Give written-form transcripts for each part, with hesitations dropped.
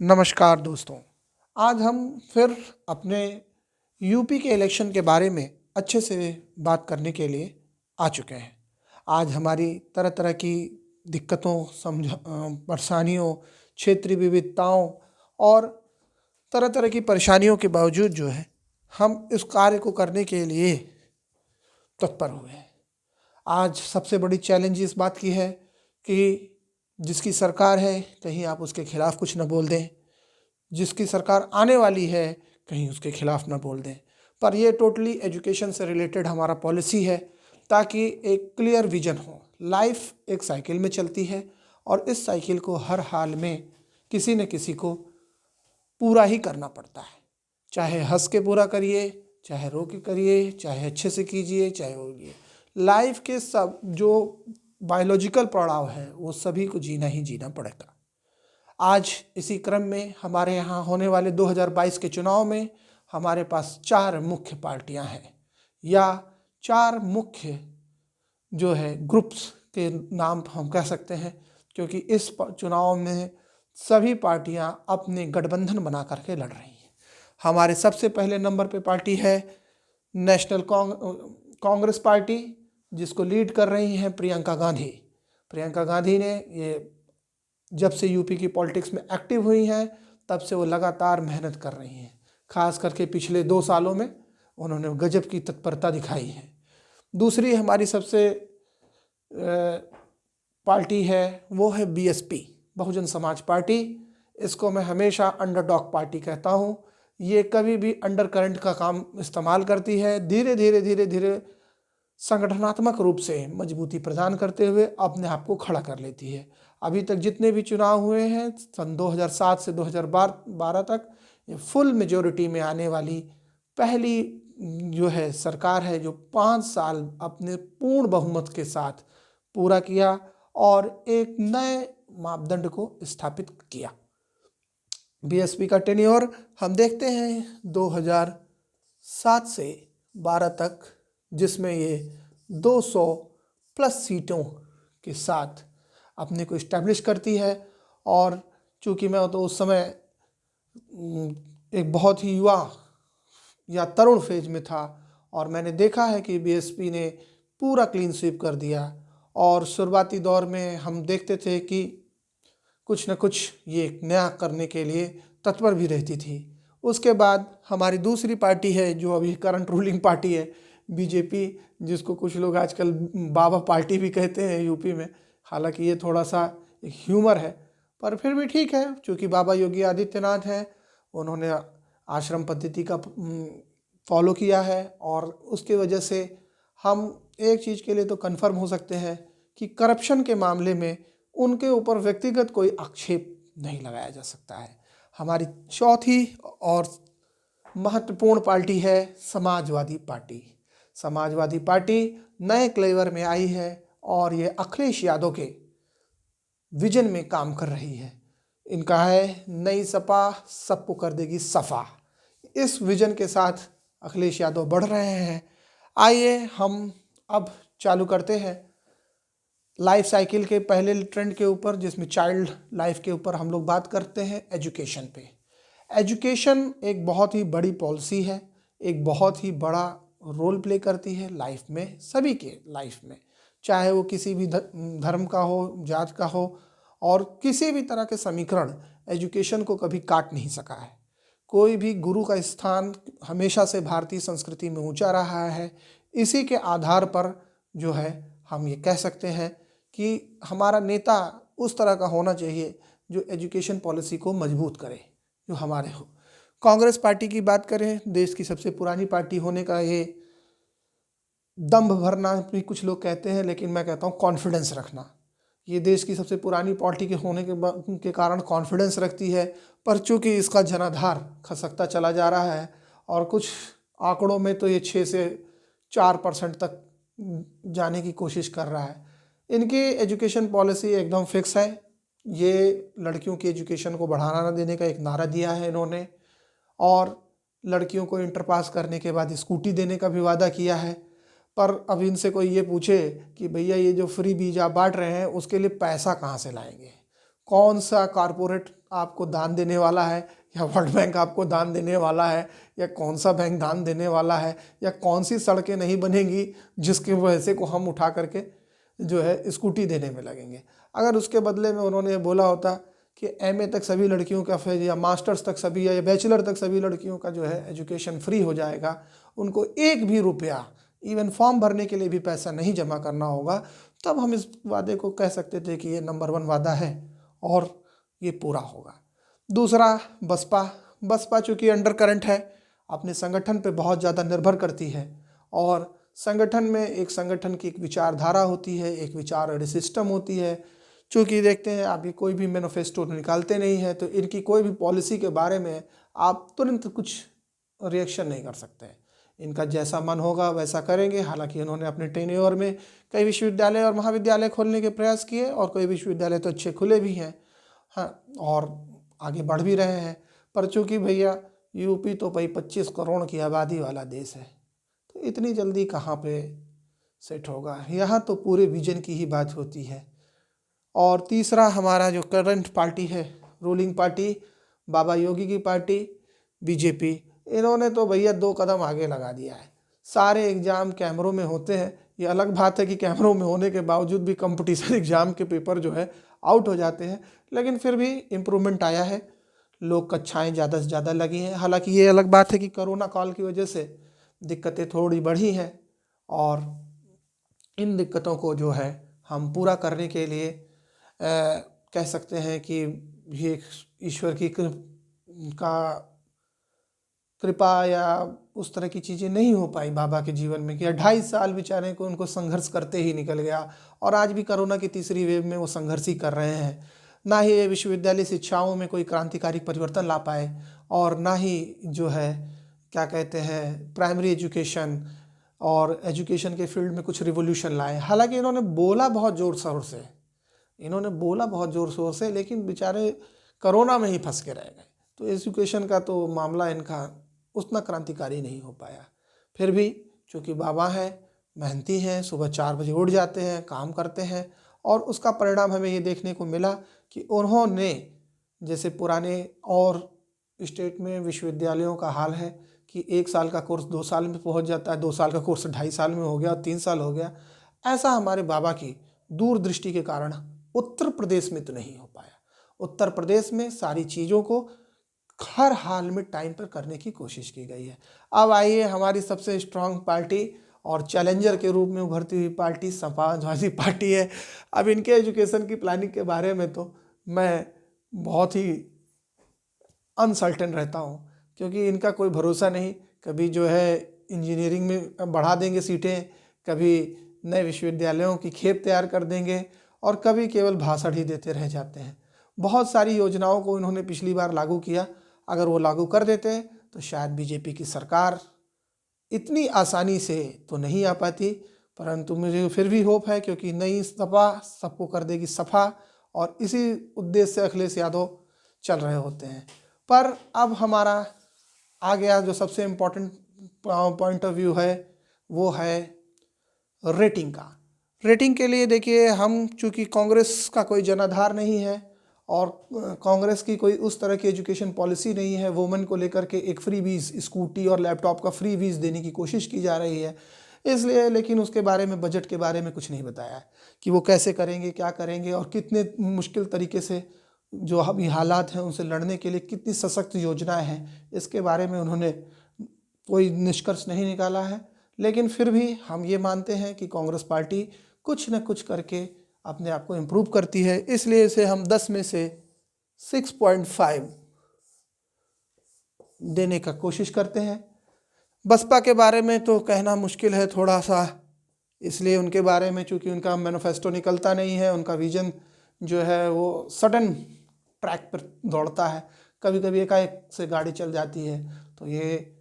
नमस्कार दोस्तों। आज हम फिर अपने यूपी के इलेक्शन के बारे में अच्छे से बात करने के लिए आ चुके हैं। आज हमारी तरह तरह की दिक्कतों, परेशानियों, क्षेत्रीय विविधताओं और तरह तरह की परेशानियों के बावजूद जो है हम इस कार्य को करने के लिए तत्पर हुए हैं। आज सबसे बड़ी चैलेंज इस बात की है कि जिसकी सरकार है कहीं आप उसके खिलाफ कुछ न बोल दें, जिसकी सरकार आने वाली है कहीं उसके खिलाफ ना बोल दें। पर ये टोटली एजुकेशन से रिलेटेड हमारा पॉलिसी है, ताकि एक क्लियर विजन हो। लाइफ एक साइकिल में चलती है और इस साइकिल को हर हाल में किसी न किसी को पूरा ही करना पड़ता है। चाहे हंस के पूरा करिए, चाहे रो के करिए, चाहे अच्छे से कीजिए, चाहे वो कीजिए। लाइफ के सब जो बायोलॉजिकल पड़ाव है वो सभी को जीना ही जीना पड़ेगा। आज इसी क्रम में हमारे यहाँ होने वाले 2022 के चुनाव में हमारे पास 4 मुख्य पार्टियां हैं, या 4 मुख्य जो है ग्रुप्स के नाम हम कह सकते हैं, क्योंकि इस चुनाव में सभी पार्टियां अपने गठबंधन बना करके लड़ रही हैं। हमारे सबसे पहले नंबर पे पार्टी है नेशनल कांग्रेस पार्टी, जिसको लीड कर रही हैं प्रियंका गांधी। प्रियंका गांधी ने ये जब से यूपी की पॉलिटिक्स में एक्टिव हुई हैं तब से वो लगातार मेहनत कर रही हैं। खास करके पिछले 2 सालों में उन्होंने गजब की तत्परता दिखाई है। दूसरी हमारी सबसे पार्टी है वो है बीएसपी, बहुजन समाज पार्टी। इसको मैं हमेशा अंडरडॉग पार्टी कहता हूँ। ये कभी भी अंडर करंट का काम इस्तेमाल करती है, धीरे धीरे संगठनात्मक रूप से मजबूती प्रदान करते हुए अपने आप को खड़ा कर लेती है। अभी तक जितने भी चुनाव हुए हैं सन 2007 से 2012 तक, ये फुल मेजॉरिटी में आने वाली पहली जो है सरकार है, जो 5 साल अपने पूर्ण बहुमत के साथ पूरा किया और एक नए मापदंड को स्थापित किया। बीएसपी का टेन्योर हम देखते हैं 2007 से 12 तक, जिसमें ये 200 प्लस सीटों के साथ अपने को इस्टेब्लिश करती है। और चूँकि मैं तो उस समय एक बहुत ही युवा या तरुण फेज में था और मैंने देखा है कि बीएसपी ने पूरा क्लीन स्वीप कर दिया। और शुरुआती दौर में हम देखते थे कि कुछ न कुछ ये नया करने के लिए तत्पर भी रहती थी। उसके बाद हमारी दूसरी पार्टी है जो अभी करंट रूलिंग पार्टी है, बीजेपी, जिसको कुछ लोग आजकल बाबा पार्टी भी कहते हैं यूपी में। हालांकि ये थोड़ा सा एक ह्यूमर है, पर फिर भी ठीक है, क्योंकि बाबा योगी आदित्यनाथ हैं, उन्होंने आश्रम पद्धति का फॉलो किया है। और उसकी वजह से हम एक चीज़ के लिए तो कन्फर्म हो सकते हैं कि करप्शन के मामले में उनके ऊपर व्यक्तिगत कोई आक्षेप नहीं लगाया जा सकता है। हमारी चौथी और महत्वपूर्ण पार्टी है समाजवादी पार्टी। समाजवादी पार्टी नए क्लेवर में आई है और ये अखिलेश यादव के विजन में काम कर रही है। इनका है नई सपा सबको कर देगी सफा। इस विजन के साथ अखिलेश यादव बढ़ रहे हैं। आइए हम अब चालू करते हैं लाइफ साइकिल के पहले ट्रेंड के ऊपर, जिसमें चाइल्ड लाइफ के ऊपर हम लोग बात करते हैं एजुकेशन पे। एजुकेशन एक बहुत ही बड़ी पॉलिसी है, एक बहुत ही बड़ा रोल प्ले करती है लाइफ में, सभी के लाइफ में, चाहे वो किसी भी धर्म का हो, जात का हो, और किसी भी तरह के समीकरण एजुकेशन को कभी काट नहीं सका है। कोई भी गुरु का स्थान हमेशा से भारतीय संस्कृति में ऊंचा रहा है। इसी के आधार पर जो है हम ये कह सकते हैं कि हमारा नेता उस तरह का होना चाहिए जो एजुकेशन पॉलिसी को मजबूत करे, जो हमारे हो। कांग्रेस पार्टी की बात करें, देश की सबसे पुरानी पार्टी होने का ये दम्भ भरना भी कुछ लोग कहते हैं, लेकिन मैं कहता हूँ कॉन्फिडेंस रखना। ये देश की सबसे पुरानी पार्टी के होने के कारण कॉन्फिडेंस रखती है, पर चूँकि इसका जनाधार खसकता चला जा रहा है और कुछ आंकड़ों में तो ये 6 से 4% तक जाने की कोशिश कर रहा है। इनकी एजुकेशन पॉलिसी एकदम फिक्स है। ये लड़कियों की एजुकेशन को बढ़ाना न देने का एक नारा दिया है इन्होंने, और लड़कियों को इंटर पास करने के बाद स्कूटी देने का भी वादा किया है। पर अब इनसे कोई ये पूछे कि भैया ये जो फ्री बीज आप बांट रहे हैं उसके लिए पैसा कहाँ से लाएंगे, कौन सा कॉरपोरेट आपको दान देने वाला है, या वर्ल्ड बैंक आपको दान देने वाला है, या कौन सा बैंक दान देने वाला है, या कौन सी सड़कें नहीं बनेंगी जिसके वजह से को हम उठा करके जो है स्कूटी देने में लगेंगे। अगर उसके बदले में उन्होंने बोला होता कि एमए तक सभी लड़कियों का फिर, या मास्टर्स तक सभी, या बैचलर तक सभी लड़कियों का जो है एजुकेशन फ्री हो जाएगा, उनको एक भी रुपया इवन फॉर्म भरने के लिए भी पैसा नहीं जमा करना होगा, तब हम इस वादे को कह सकते थे कि ये नंबर 1 वादा है और ये पूरा होगा। दूसरा, बसपा चूँकि अंडर करंट है, अपने संगठन पे बहुत ज़्यादा निर्भर करती है, और संगठन में एक संगठन की एक विचारधारा होती है, एक विचार सिस्टम होती है। चूँकि देखते हैं अभी कोई भी मैनिफेस्टो निकालते नहीं है, तो इनकी कोई भी पॉलिसी के बारे में आप तुरंत कुछ रिएक्शन नहीं कर सकते हैं। इनका जैसा मन होगा वैसा करेंगे। हालांकि इन्होंने अपने टेन्योर में कई विश्वविद्यालय और महाविद्यालय खोलने के प्रयास किए, और कई विश्वविद्यालय तो अच्छे खुले भी हैं, हाँ, और आगे बढ़ भी रहे हैं। पर चूँकि भैया यूपी तो भाई 25 करोड़ की आबादी वाला देश है, तो इतनी जल्दी कहाँ पे सेट होगा। यहाँ तो पूरे विजन की ही बात होती है। और तीसरा, हमारा जो करंट पार्टी है, रूलिंग पार्टी, बाबा योगी की पार्टी बीजेपी, इन्होंने तो भैया 2 कदम आगे लगा दिया है। सारे एग्ज़ाम कैमरों में होते हैं। ये अलग बात है कि कैमरों में होने के बावजूद भी कंपटीशन एग्ज़ाम के पेपर जो है आउट हो जाते हैं, लेकिन फिर भी इम्प्रूवमेंट आया है, लोग कक्षाएं ज़्यादा से ज़्यादा लगी हैं। हालांकि ये अलग बात है कि कोरोना काल की वजह से दिक्कतें थोड़ी बढ़ी हैं, और इन दिक्कतों को जो है हम पूरा करने के लिए कह सकते हैं कि ये ईश्वर की कृपा या उस तरह की चीज़ें नहीं हो पाई बाबा के जीवन में, कि 2.5 साल बेचारे को उनको संघर्ष करते ही निकल गया, और आज भी कोरोना की तीसरी वेव में वो संघर्ष ही कर रहे हैं। ना ही ये विश्वविद्यालय शिक्षाओं में कोई क्रांतिकारी परिवर्तन ला पाए, और ना ही जो है क्या कहते हैं प्राइमरी एजुकेशन और एजुकेशन के फील्ड में कुछ रिवोल्यूशन लाए। हालांकि इन्होंने बोला बहुत ज़ोर शोर से, लेकिन बेचारे कोरोना में ही फंस के रह गए। तो एजुकेशन का तो मामला इनका उतना क्रांतिकारी नहीं हो पाया। फिर भी चूँकि बाबा हैं, मेहनती हैं, सुबह 4 बजे उठ जाते हैं, काम करते हैं, और उसका परिणाम हमें ये देखने को मिला कि उन्होंने, जैसे पुराने और स्टेट में विश्वविद्यालयों का हाल है कि 1 साल का कोर्स 2 साल में पहुंच जाता है, 2 साल का कोर्स 2.5 साल में हो गया, 3 साल हो गया, ऐसा हमारे बाबा की दूरदृष्टि के कारण उत्तर प्रदेश में तो नहीं हो पाया। उत्तर प्रदेश में सारी चीज़ों को हर हाल में टाइम पर करने की कोशिश की गई है। अब आइए हमारी सबसे स्ट्रांग पार्टी और चैलेंजर के रूप में उभरती हुई पार्टी समाजवादी पार्टी है। अब इनके एजुकेशन की प्लानिंग के बारे में तो मैं बहुत ही अनसर्टेन रहता हूँ, क्योंकि इनका कोई भरोसा नहीं। कभी जो है इंजीनियरिंग में बढ़ा देंगे सीटें, कभी नए विश्वविद्यालयों की खेप तैयार कर देंगे, और कभी केवल भाषण ही देते रह जाते हैं। बहुत सारी योजनाओं को इन्होंने पिछली बार लागू किया, अगर वो लागू कर देते तो शायद बीजेपी की सरकार इतनी आसानी से तो नहीं आ पाती, परंतु मुझे फिर भी होप है, क्योंकि नई सपा सबको कर देगी सफा, और इसी उद्देश्य से अखिलेश यादव चल रहे होते हैं। पर अब हमारा आ गया जो सबसे इम्पोर्टेंट पॉइंट ऑफ व्यू है, वो है रेटिंग का। रेटिंग के लिए देखिए, हम चूँकि कांग्रेस का कोई जनाधार नहीं है, और कांग्रेस की कोई उस तरह की एजुकेशन पॉलिसी नहीं है। वुमेन को लेकर के एक फ्री वीज़, स्कूटी और लैपटॉप का फ्री वीज़ देने की कोशिश की जा रही है, इसलिए, लेकिन उसके बारे में, बजट के बारे में कुछ नहीं बताया है कि वो कैसे करेंगे, क्या करेंगे, और कितने मुश्किल तरीके से जो अभी हालात हैं उनसे लड़ने के लिए कितनी सशक्त योजनाएं हैं, इसके बारे में उन्होंने कोई निष्कर्ष नहीं निकाला है। लेकिन फिर भी हम ये मानते हैं कि कांग्रेस पार्टी कुछ न कुछ करके अपने आप को इम्प्रूव करती है, इसलिए इसे हम 10 में से 6.5 देने का कोशिश करते हैं। बसपा के बारे में तो कहना मुश्किल है थोड़ा सा, इसलिए उनके बारे में चूँकि उनका मैनिफेस्टो निकलता नहीं है, उनका विजन जो है वो सडन ट्रैक पर दौड़ता है, कभी कभी एकाएक से गाड़ी चल जाती है। तो ये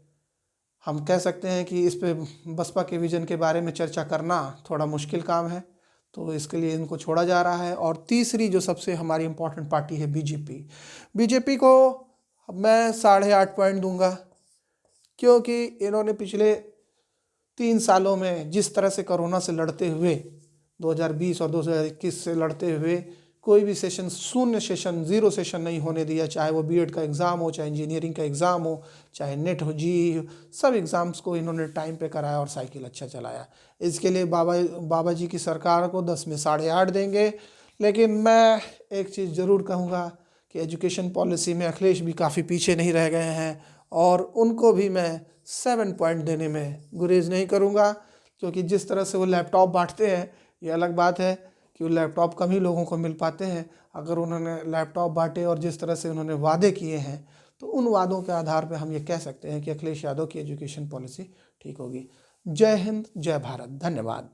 हम कह सकते हैं कि इस पे बसपा के विजन के बारे में चर्चा करना थोड़ा मुश्किल काम है, तो इसके लिए इनको छोड़ा जा रहा है। और तीसरी जो सबसे हमारी इम्पोर्टेंट पार्टी है बीजेपी को मैं 8.5 पॉइंट दूंगा, क्योंकि इन्होंने पिछले 3 सालों में जिस तरह से कोरोना से लड़ते हुए, 2020 और 2021 से लड़ते हुए कोई भी सेशन, शून्य सेशन, ज़ीरो सेशन नहीं होने दिया, चाहे वो बीएड का एग्ज़ाम हो, चाहे इंजीनियरिंग का एग्ज़ाम हो, चाहे नेट हो, जी हो, सब एग्ज़ाम्स को इन्होंने टाइम पे कराया और साइकिल अच्छा चलाया। इसके लिए बाबा जी की सरकार को 10 में 8.5 देंगे। लेकिन मैं एक चीज़ ज़रूर कहूँगा कि एजुकेशन पॉलिसी में अखिलेश भी काफ़ी पीछे नहीं रह गए हैं, और उनको भी मैं 7 पॉइंट देने में गुरेज नहीं करूँगा, क्योंकि जिस तरह से वो लैपटॉप बांटते हैं, ये अलग बात है कि वो लैपटॉप कम ही लोगों को मिल पाते हैं। अगर उन्होंने लैपटॉप बांटे और जिस तरह से उन्होंने वादे किए हैं, तो उन वादों के आधार पर हम ये कह सकते हैं कि अखिलेश यादव की एजुकेशन पॉलिसी ठीक होगी। जय हिंद, जय भारत, धन्यवाद।